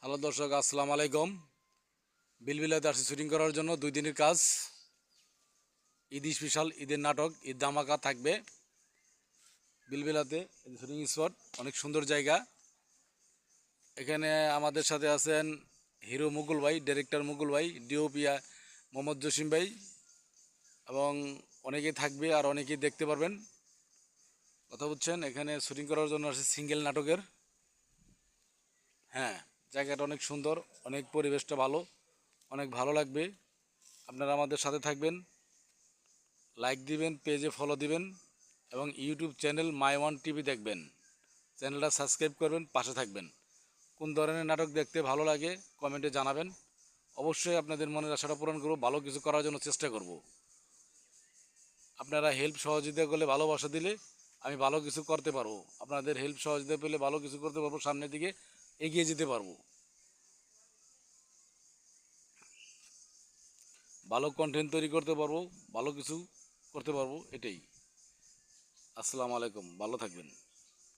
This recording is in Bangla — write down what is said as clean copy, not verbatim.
হ্যালো দর্শক, আসসালামু আলাইকুম। বিলবিলাতে আসছি শুটিং করার জন্য 2 দিনের কাজ। ঈদ স্পেশাল, ঈদের নাটক, ঈদ ধামাকা থাকবে বিলবিলাতে। শুটিং স্পট অনেক সুন্দর জায়গা। এখানে আমাদের সাথে আছেন হিরো মুকুল ভাই, ডাইরেক্টর মুকুল ভাই, ডিওপিয়া মোহাম্মদ জসিম ভাই, এবং অনেকেই থাকবে আর অনেকেই দেখতে পারবেন। কথা বুঝছেন? এখানে শুটিং করার জন্য আসছে সিঙ্গেল নাটকের। হ্যাঁ, জায়গাটা অনেক সুন্দর, অনেক পরিবেশটা ভালো, অনেক ভালো লাগবে। আপনারা আমাদের সাথে থাকবেন, লাইক দিবেন, পেজে ফলো দিবেন এবং YouTube channel my one TV দেখবেন। চ্যানেলটা সাবস্ক্রাইব করবেন, পাশে থাকবেন। কোন ধরনের নাটক দেখতে ভালো লাগে কমেন্টে জানাবেন। অবশ্যই আপনাদের মনের আশাটা পূরণ করব, ভালো কিছু করার জন্য চেষ্টা করব। আপনারা হেল্প সহযোগিতা করলে, ভালোবাসা দিলে আমি ভালো কিছু করতে পারবো। আপনাদের হেল্প সহযোগিতা পেলে ভালো কিছু করতে পারবো, সামনের দিকে এগিয়ে যেতে পারবো, ভালো কন্টেন্ট তৈরি করতে পারবো, ভালো কিছু করতে পারবো। এটাই। আসসালামু আলাইকুম, ভালো থাকবেন।